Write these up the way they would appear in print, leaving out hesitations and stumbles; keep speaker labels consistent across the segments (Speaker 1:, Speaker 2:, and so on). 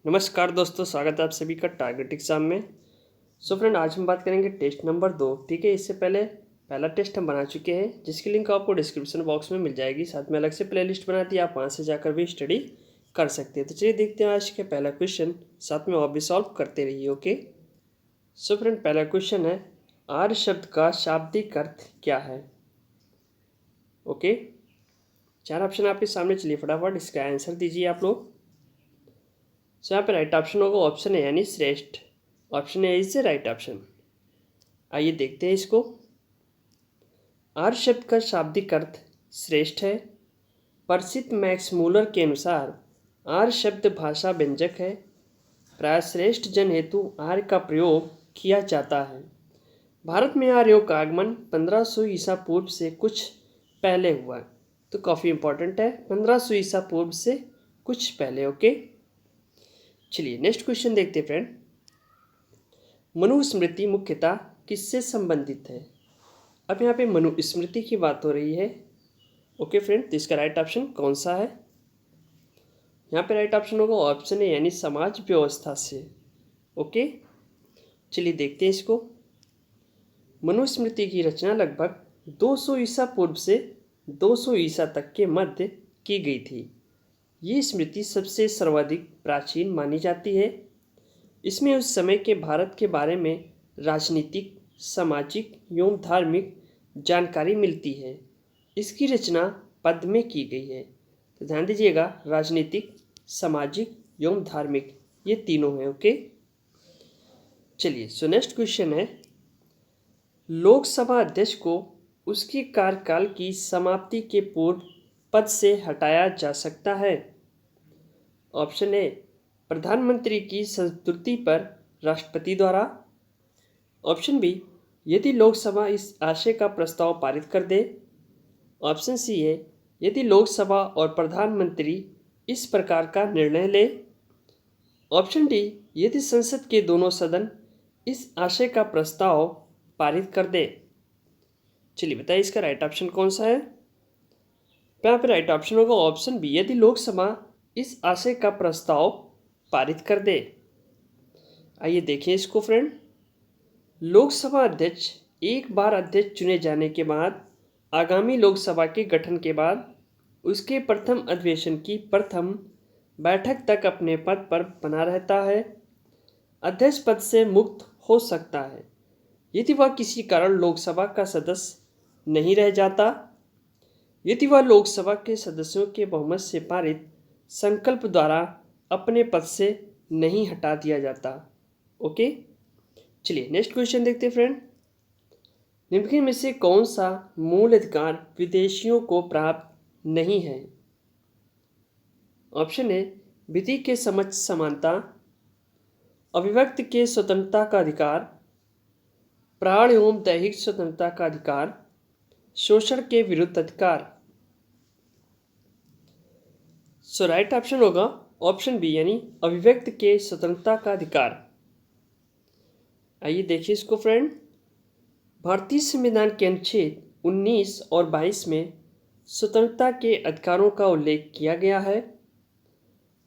Speaker 1: नमस्कार दोस्तों, स्वागत है आप सभी का टारगेट एग्जाम में। फ्रेंड, आज हम बात करेंगे टेस्ट नंबर 2। ठीक है, इससे पहले पहला टेस्ट हम बना चुके हैं, जिसकी लिंक आपको डिस्क्रिप्शन बॉक्स में मिल जाएगी। साथ में अलग से प्लेलिस्ट बना दी, आप वहाँ से जाकर भी स्टडी कर सकते हैं। तो चलिए देखते हैं आज का पहला क्वेश्चन, साथ में और भी सॉल्व करते रहिए। ओके, फ्रेंड, पहला क्वेश्चन है, आर्य शब्द का शाब्दिक अर्थ क्या है। ओके, 4 ऑप्शन आपके सामने, चलिए फटाफट इसका आंसर दीजिए आप लोग। यहाँ पे राइट ऑप्शन होगा ऑप्शन ए यानी श्रेष्ठ। Option A is right option. आइए देखते हैं इसको। आर्य शब्द का शाब्दिक अर्थ श्रेष्ठ है। प्रसिद्ध मैक्स मूलर के अनुसार आर्य शब्द भाषा व्यंजक है। प्राय श्रेष्ठ जन हेतु आर्य का प्रयोग किया जाता है। भारत में आर्यों का आगमन 1500 ईसा पूर्व से कुछ पहले हुआ, तो काफ़ी इंपॉर्टेंट है, 1500 ईसा पूर्व से कुछ पहले। ओके, चलिए नेक्स्ट क्वेश्चन देखते हैं फ्रेंड। मनुस्मृति मुख्यतः किससे संबंधित है। अब यहाँ पे मनुस्मृति की बात हो रही है। ओके फ्रेंड, तो इसका राइट ऑप्शन कौन सा है। यहाँ पे राइट ऑप्शन होगा ऑप्शन ए यानी समाज व्यवस्था से। ओके, चलिए देखते हैं इसको। मनुस्मृति की रचना लगभग 200 ईसा पूर्व से 200 ईसा तक के मध्य की गई थी। ये स्मृति सबसे सर्वाधिक प्राचीन मानी जाती है। इसमें उस समय के भारत के बारे में राजनीतिक, सामाजिक एवं धार्मिक जानकारी मिलती है। इसकी रचना पद में की गई है। तो ध्यान दीजिएगा, राजनीतिक, सामाजिक एवं धार्मिक, ये तीनों हैं। ओके, चलिए सो नेक्स्ट क्वेश्चन है, लोकसभा अध्यक्ष को उसकी कार्यकाल की समाप्ति के पूर्व पद से हटाया जा सकता है। ऑप्शन ए, प्रधानमंत्री की संस्तुति पर राष्ट्रपति द्वारा। ऑप्शन बी, यदि लोकसभा इस आशय का प्रस्ताव पारित कर दे। ऑप्शन सी है, यदि लोकसभा और प्रधानमंत्री इस प्रकार का निर्णय ले। ऑप्शन डी, यदि संसद के दोनों सदन इस आशय का प्रस्ताव पारित कर दे। चलिए बताइए इसका राइट ऑप्शन कौन सा है। यहाँ पे राइट ऑप्शन होगा ऑप्शन बी, यदि लोकसभा इस आशय का प्रस्ताव पारित कर दे। आइए देखिए इसको फ्रेंड। लोकसभा अध्यक्ष एक बार अध्यक्ष चुने जाने के बाद आगामी लोकसभा के गठन के बाद उसके प्रथम अधिवेशन की प्रथम बैठक तक अपने पद पर बना रहता है। अध्यक्ष पद से मुक्त हो सकता है यदि वह किसी कारण लोकसभा का सदस्य नहीं रह जाता, यदि वह लोकसभा के सदस्यों के बहुमत से पारित संकल्प द्वारा अपने पद से नहीं हटा दिया जाता। ओके, चलिए नेक्स्ट क्वेश्चन देखते हैं फ्रेंड। निम्नलिखित में से कौन सा मूल अधिकार विदेशियों को प्राप्त नहीं है। ऑप्शन ए, विधि के समक्ष समानता, अभिव्यक्ति के स्वतंत्रता का अधिकार, प्राण एवं दैहिक स्वतंत्रता का अधिकार, शोषण के विरुद्ध अधिकार। सो राइट ऑप्शन होगा ऑप्शन बी यानी अभिव्यक्ति के स्वतंत्रता का अधिकार। आइए देखिए इसको फ्रेंड। भारतीय संविधान के अनुच्छेद 19 और 22 में स्वतंत्रता के अधिकारों का उल्लेख किया गया है।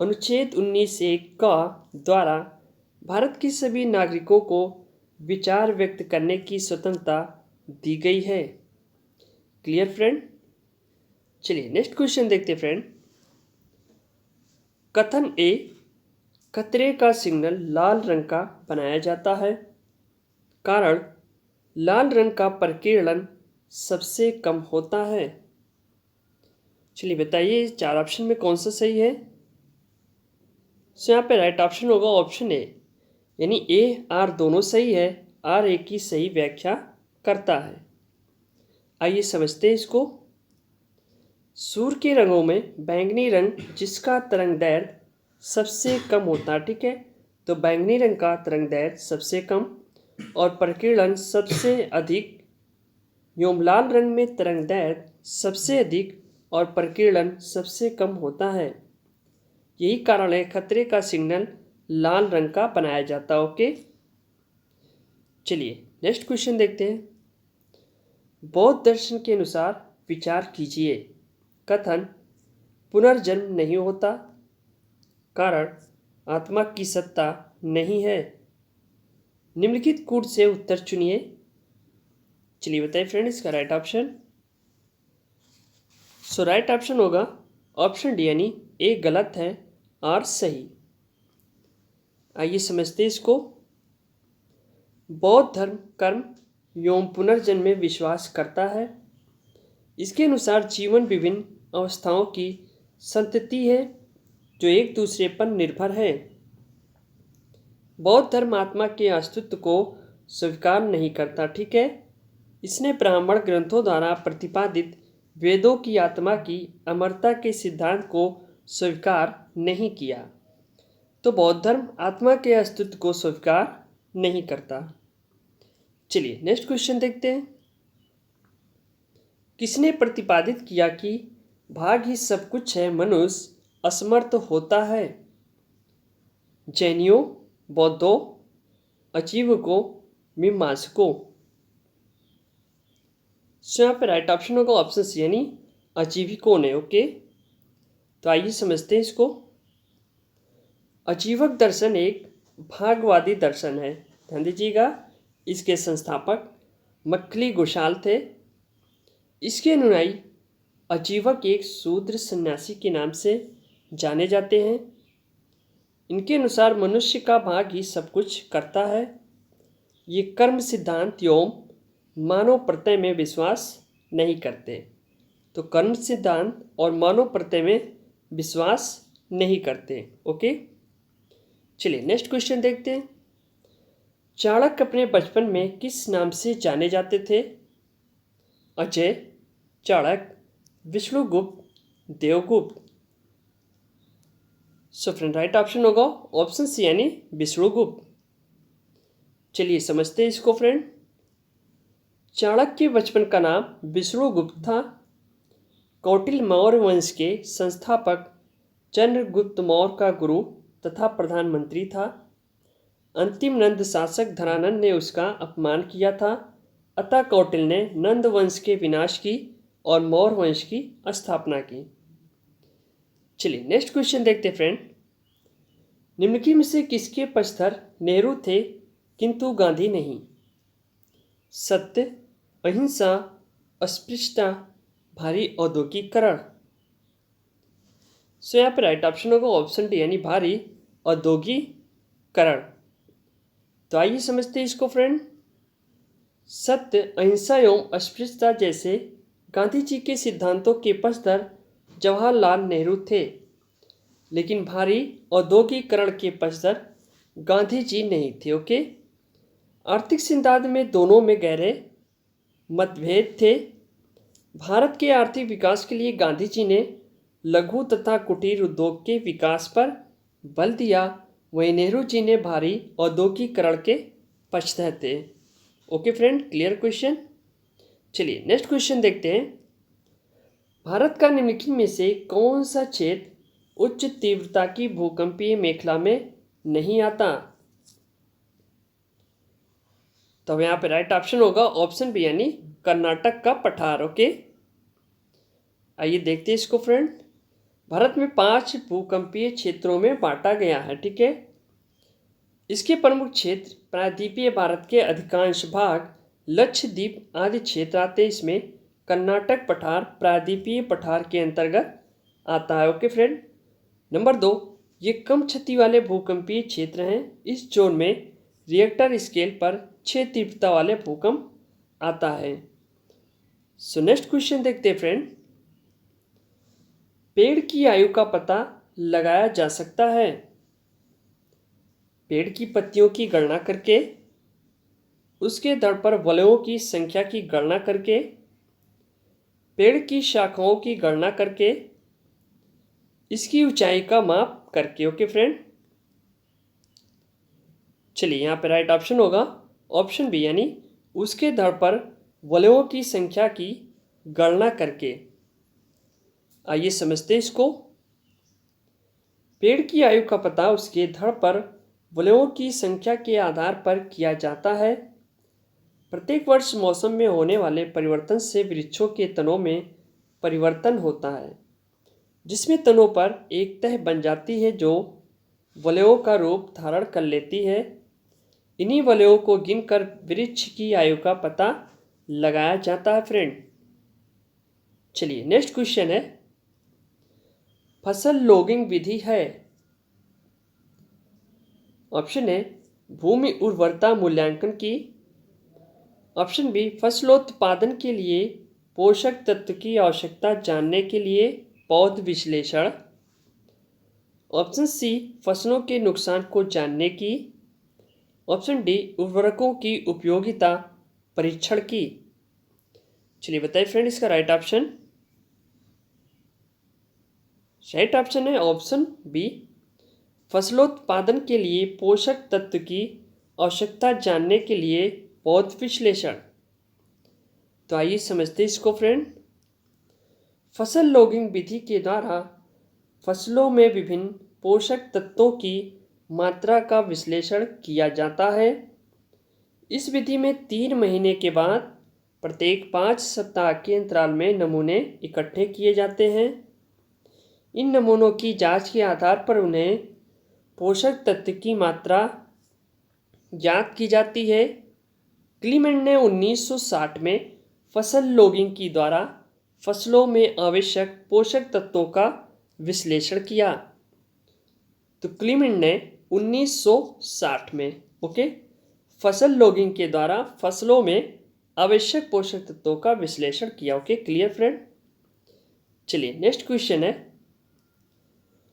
Speaker 1: अनुच्छेद 19(1) का द्वारा भारत के सभी नागरिकों को विचार व्यक्त करने की स्वतंत्रता दी गई है। क्लियर फ्रेंड, चलिए नेक्स्ट क्वेश्चन देखते फ्रेंड। कथन ए, खतरे का सिग्नल लाल रंग का बनाया जाता है, कारण लाल रंग का प्रकीर्णन सबसे कम होता है। चलिए बताइए 4 ऑप्शन में कौन सा सही है। यहाँ पे राइट ऑप्शन होगा ऑप्शन ए यानी ए आर दोनों सही है, आर ए की सही व्याख्या करता है। आइए समझते हैं इसको। सूर्य के रंगों में बैंगनी रंग जिसका तरंगदैर्घ्य सबसे कम होता है, ठीक है, तो बैंगनी रंग का तरंगदैर्घ्य सबसे कम और प्रकीर्णन सबसे अधिक, एवं लाल रंग में तरंगदैर्घ्य सबसे अधिक और प्रकीर्णन सबसे कम होता है। यही कारण है खतरे का सिग्नल लाल रंग का बनाया जाता है। ओके, चलिए नेक्स्ट क्वेश्चन देखते हैं। बौद्ध दर्शन के अनुसार विचार कीजिए। कथन पुनर्जन्म नहीं होता, कारण आत्मा की सत्ता नहीं है। निम्नलिखित कूट से उत्तर चुनिए। चलिए बताइए फ्रेंड इसका राइट ऑप्शन। सो राइट ऑप्शन होगा ऑप्शन डी यानी ए गलत है और सही। आइए समझते इसको। बौद्ध धर्म कर्म एवं पुनर्जन्म में विश्वास करता है। इसके अनुसार जीवन विभिन्न अवस्थाओं की संतति है जो एक दूसरे पर निर्भर है। बौद्ध धर्म आत्मा के अस्तित्व को स्वीकार नहीं करता, ठीक है। इसने ब्राह्मण ग्रंथों द्वारा प्रतिपादित वेदों की आत्मा की अमरता के सिद्धांत को स्वीकार नहीं किया। तो बौद्ध धर्म आत्मा के अस्तित्व को स्वीकार नहीं करता। चलिए नेक्स्ट क्वेश्चन देखते हैं। किसने प्रतिपादित किया कि भाग ही सब कुछ है, मनुष्य असमर्थ होता है? जैनियों, बौद्धों, अजीवकों, मीमांसकों। सो यहाँ पे राइट ऑप्शन होगा ऑप्शन सी यानी अजीविकों ने। ओके, तो आइए समझते हैं इसको। अजीवक दर्शन एक भागवादी दर्शन है। ध्यान दीजिएगा, इसके संस्थापक मक्खली घोषाल थे। इसके अनुयायी अजीवक एक शूद्र सन्यासी के नाम से जाने जाते हैं। इनके अनुसार मनुष्य का भाग ही सब कुछ करता है। ये कर्म सिद्धांत एवं मानव प्रत्यय में विश्वास नहीं करते। तो कर्म सिद्धांत और मानव प्रत्यय में विश्वास नहीं करते। ओके, चलिए नेक्स्ट क्वेश्चन देखते हैं। चाणक्य अपने बचपन में किस नाम से जाने जाते थे? Ajay, Chanakya, Vishnugupta, Devagupta. So friend right option होगा ऑप्शन सी यानी विष्णुगुप्त। चलिए समझते हैं इसको फ्रेंड। चाणक्य के बचपन का नाम विष्णुगुप्त था। कौटिल्य मौर्य वंश के संस्थापक चंद्रगुप्त मौर्य का गुरु तथा प्रधानमंत्री था। अंतिम नंद शासक धनानंद ने उसका अपमान किया था, अतः कौटिल्य ने नंद वंश के विनाश की और मौर्य वंश की स्थापना की। चलिए नेक्स्ट क्वेश्चन देखते फ्रेंड। निम्नलिखित में से किसके पक्षधर नेहरू थे किंतु गांधी नहीं? सत्य, अहिंसा, अस्पृश्यता, भारी औद्योगिकरण। सो यहाँ पे राइट ऑप्शन होगा ऑप्शन डी यानी भारी औद्योगिकरण। तो आइए समझते हैं इसको फ्रेंड। सत्य, अहिंसा एवं अस्पृश्यता जैसे गांधी जी के सिद्धांतों के पक्षधर जवाहरलाल नेहरू थे, लेकिन भारी औद्योगिकरण के पक्षधर गांधी जी नहीं थे। ओके, आर्थिक सिद्धांत में दोनों में गहरे मतभेद थे। भारत के आर्थिक विकास के लिए गांधी जी ने लघु तथा कुटीर उद्योग के विकास पर बल दिया, वहीं नेहरू जी ने भारी औद्योगिकरण के पक्षधर थे। Okay friend, clear question. चलिए नेक्स्ट क्वेश्चन देखते हैं। भारत का निम्नलिखित में से कौन सा क्षेत्र उच्च तीव्रता की भूकंपीय मेखला में नहीं आता? तो यहाँ पे राइट ऑप्शन होगा ऑप्शन बी यानी कर्नाटक का पठार। ओके, आइए देखते हैं इसको फ्रेंड। भारत में 5 भूकंपीय क्षेत्रों में बांटा गया है, ठीक है। इसके प्रमुख क्षेत्र प्रायद्वीपीय भारत के अधिकांश भाग, लक्षद्वीप आदि क्षेत्र आते हैं। इसमें कर्नाटक पठार प्रायद्वीपीय पठार के अंतर्गत आता है। Okay friend. नंबर 2, ये कम क्षति वाले भूकंपीय क्षेत्र हैं। इस जोन में रिएक्टर स्केल पर 6 तीव्रता वाले भूकंप आता है। सो नेक्स्ट क्वेश्चन देखते हैं फ्रेंड। पेड़ की आयु का पता लगाया जा सकता है पेड़ की पत्तियों की गणना करके, उसके दर पर वलयों की संख्या की गणना करके, पेड़ की शाखाओं की गणना करके, इसकी ऊंचाई का माप करके। ओके फ्रेंड, चलिए यहाँ पे राइट ऑप्शन होगा ऑप्शन बी यानी उसके दर पर वलयों की संख्या की गणना करके। आइए समझते हैं इसको। पेड़ की आयु का पता उसके धड़ पर वलयों की संख्या के आधार पर किया जाता है। प्रत्येक वर्ष मौसम में होने वाले परिवर्तन से वृक्षों के तनों में परिवर्तन होता है, जिसमें तनों पर एक तह बन जाती है जो वलयों का रूप धारण कर लेती है। इन्हीं वलयों को गिनकर वृक्ष की आयु का पता लगाया जाता है फ्रेंड। चलिए नेक्स्ट क्वेश्चन है, फसल लॉगिंग विधि है। ऑप्शन ए भूमि उर्वरता मूल्यांकन की। ऑप्शन बी फसलोत्पादन के लिए पोषक तत्व की आवश्यकता जानने के लिए पौध विश्लेषण। ऑप्शन सी फसलों के नुकसान को जानने की। ऑप्शन डी उर्वरकों की उपयोगिता परीक्षण की। चलिए बताइए फ्रेंड इसका राइट ऑप्शन। राइट ऑप्शन है ऑप्शन बी फसलोत्पादन के लिए पोषक तत्व की आवश्यकता जानने के लिए पौध विश्लेषण। तो आइए समझते इसको फ्रेंड। फसल लॉगिंग विधि के द्वारा फसलों में विभिन्न पोषक तत्वों की मात्रा का विश्लेषण किया जाता है। इस विधि में 3 महीने के बाद प्रत्येक 5 सप्ताह के अंतराल में नमूने इकट्ठे किए जाते हैं। इन नमूनों की जांच के आधार पर उन्हें पोषक तत्व की मात्रा ज्ञात की जाती है। क्लीमेंट ने 1960 में फसल लॉगिंग के द्वारा फसलों में आवश्यक पोषक तत्वों का विश्लेषण किया। तो क्लीमेंट ने 1960 में फसल लॉगिंग के द्वारा फसलों में आवश्यक पोषक तत्वों का विश्लेषण किया। Clear friend. चलिए नेक्स्ट क्वेश्चन है,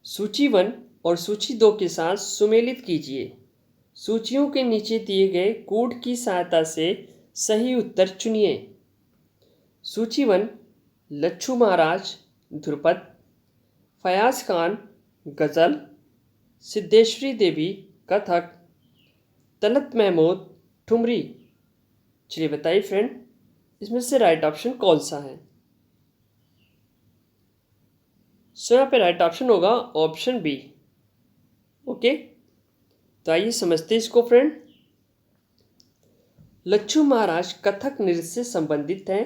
Speaker 1: सूची 1 और सूची 2 के साथ सुमेलित कीजिए। सूचियों के नीचे दिए गए कोड की सहायता से सही उत्तर चुनिए। सूची 1 लच्छू महाराज ध्रुपद, फयाज खान गज़ल, सिद्धेश्वरी देवी कथक, तलत महमूद ठुमरी। चलिए बताइए फ्रेंड इसमें से राइट ऑप्शन कौन सा है। सो यहाँ पे राइट ऑप्शन होगा ऑप्शन बी। तो आइए समझते इसको फ्रेंड। लच्छू महाराज कथक नृत्य से संबंधित हैं।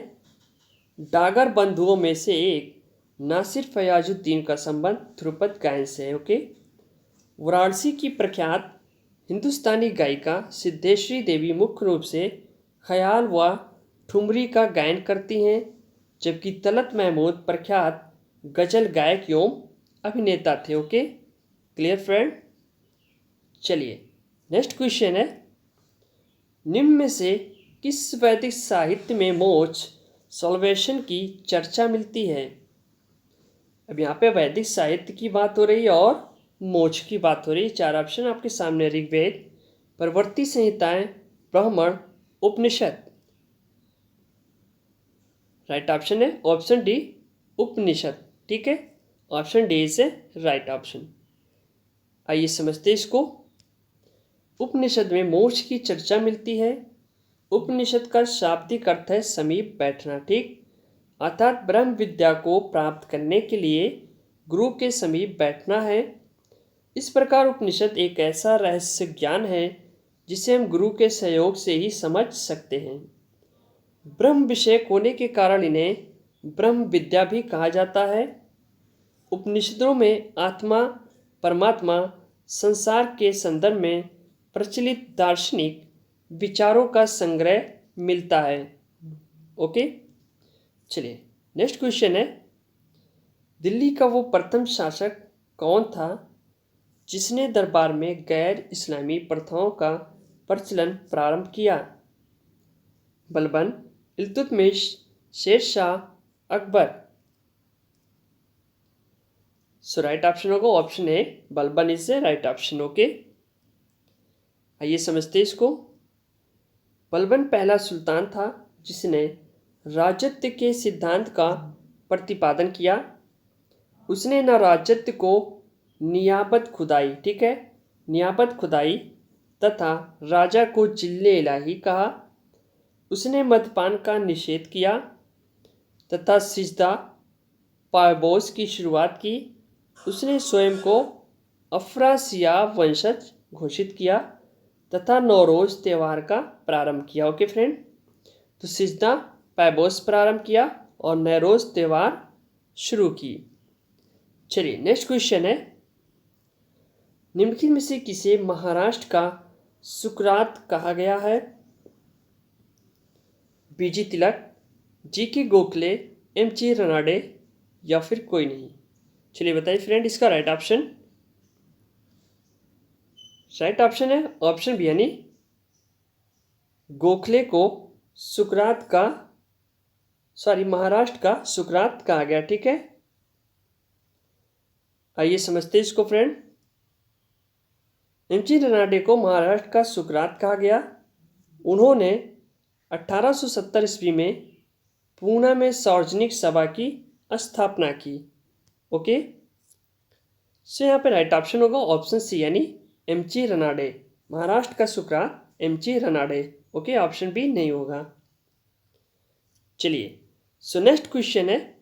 Speaker 1: डागर बंधुओं में से एक नासिर फयाजुद्दीन का संबंध ध्रुपद गायन से है। वाराणसी की प्रख्यात हिंदुस्तानी गायिका सिद्धेश्वरी देवी मुख्य रूप से ख्याल व ठुमरी का गायन करती हैं, जबकि तलत महमूद प्रख्यात गजल गायक एवं अभिनेता थे। Clear friend. चलिए नेक्स्ट क्वेश्चन है, निम्न में से किस वैदिक साहित्य में मोक्ष सॉल्वेशन की चर्चा मिलती है। अब यहाँ पे वैदिक साहित्य की बात हो रही है और मोक्ष की बात हो रही है। 4 ऑप्शन आपके सामने, ऋग्वेद, प्रवृत्ति संहिताएं, ब्राह्मण, उपनिषद। राइट ऑप्शन है ऑप्शन डी उपनिषद। ठीक है, option D is a right option. आइए समझते इसको। उपनिषद में मोक्ष की चर्चा मिलती है। उपनिषद का शाब्दिक अर्थ है समीप बैठना। ठीक, अर्थात ब्रह्म विद्या को प्राप्त करने के लिए गुरु के समीप बैठना है। इस प्रकार उपनिषद एक ऐसा रहस्य ज्ञान है जिसे हम गुरु के सहयोग से ही समझ सकते हैं। ब्रह्म विषय होने के कारण इन्हें ब्रह्म विद्या भी कहा जाता है। उपनिषदों में आत्मा, परमात्मा, संसार के संदर्भ में प्रचलित दार्शनिक विचारों का संग्रह मिलता है। चलिए नेक्स्ट क्वेश्चन है, दिल्ली का वो प्रथम शासक कौन था जिसने दरबार में गैर इस्लामी प्रथाओं का प्रचलन प्रारंभ किया। बलबन, इल्तुतमिश, शेरशाह, अकबर। सो राइट ऑप्शन होगा option A Balban is a right option. आइए समझते इसको। बलबन पहला सुल्तान था जिसने राजत्व के सिद्धांत का प्रतिपादन किया। उसने न राजत्व को नियाबत खुदाई, ठीक है, नियाबत खुदाई तथा राजा को जिल्ले इलाही कहा। उसने मद्यपान का निषेध किया तथा सिजदा पायबोस की शुरुआत की। उसने स्वयं को अफरासिया वंशज घोषित किया तथा नौरोज त्यौहार का प्रारंभ किया। फ्रेंड, तो सिजदा पायबोस प्रारंभ किया और नौरोज त्यौहार शुरू की। चलिए नेक्स्ट क्वेश्चन है, निम्नलिखित में से किसे महाराष्ट्र का सुकरात कहा गया है? बीजी तिलक, जी.के. गोखले, एम.जी. रनाडे या फिर कोई नहीं। चलिए बताइए फ्रेंड, इसका राइट ऑप्शन है ऑप्शन बी, यानी गोखले को महाराष्ट्र का सुकरात कहा गया। ठीक है, आइए समझते हैं इसको फ्रेंड। एम.जी. रनाडे को महाराष्ट्र का सुकरात कहा गया। उन्होंने 1870 ईस्वी में पूना में सार्वजनिक सभा की स्थापना की। ओके, सो यहाँ पे राइट ऑप्शन होगा ऑप्शन सी, यानी एम.जी. रनाडे। महाराष्ट्र का सुकरात MG. Ranade. Okay, option B नहीं होगा। चलिए, सो नेक्स्ट क्वेश्चन है,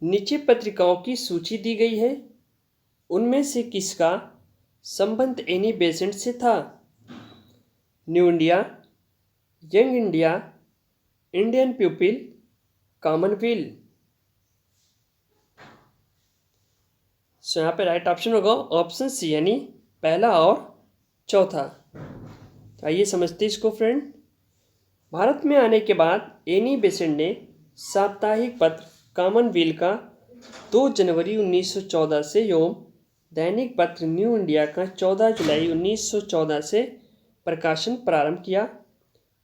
Speaker 1: नीचे पत्रिकाओं की सूची दी गई है, उनमें से किसका संबंध एनी बेसेंट से था? New India, Young India, Indian people, Commonwealth. So यहाँ पे राइट ऑप्शन होगा ऑप्शन सी, यानी पहला और चौथा। आइए समझते इसको फ्रेंड। भारत में आने के बाद एनी बेसेंट ने साप्ताहिक पत्र कॉमनवेल्थ का 2 जनवरी 1914 से एवं दैनिक पत्र न्यू इंडिया का 14 जुलाई 1914 से प्रकाशन प्रारंभ किया।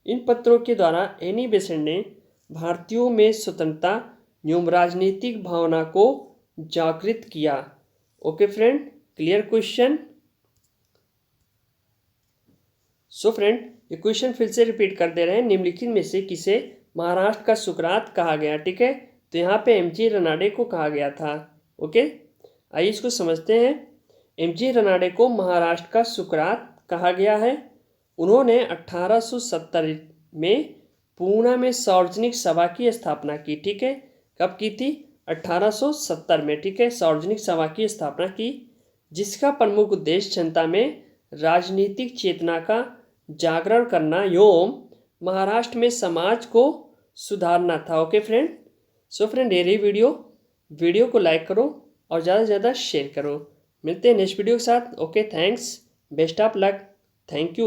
Speaker 1: इन पत्रों के द्वारा एनी बेसेंट ने भारतीयों में स्वतंत्रता एवं राजनीतिक भावना को जागृत किया। Okay friend, clear question? So friend, ये क्वेश्चन फिर से रिपीट कर दे रहे हैं। निम्नलिखित में से किसे महाराष्ट्र का सुकरात कहा गया? ठीक है, तो यहाँ पे एम.जी. रनाडे को कहा गया था। ओके, आइए इसको समझते हैं। एम.जी. रनाडे को महाराष्ट्र का सुकरात कहा गया है। उन्होंने 1870 में पूना में सार्वजनिक सभा की स्थापना की। ठीक है, कब की थी? 1870 में। ठीक है, सार्वजनिक सभा की स्थापना की, जिसका प्रमुख उद्देश्य जनता में राजनीतिक चेतना का जागरण करना एवं महाराष्ट्र में समाज को सुधारना था। ओके फ्रेंड, सो फ्रेंड, ये रही वीडियो को लाइक करो और ज़्यादा से ज़्यादा शेयर करो। मिलते हैं नेक्स्ट वीडियो के साथ। Okay, thanks, best of luck, thank you.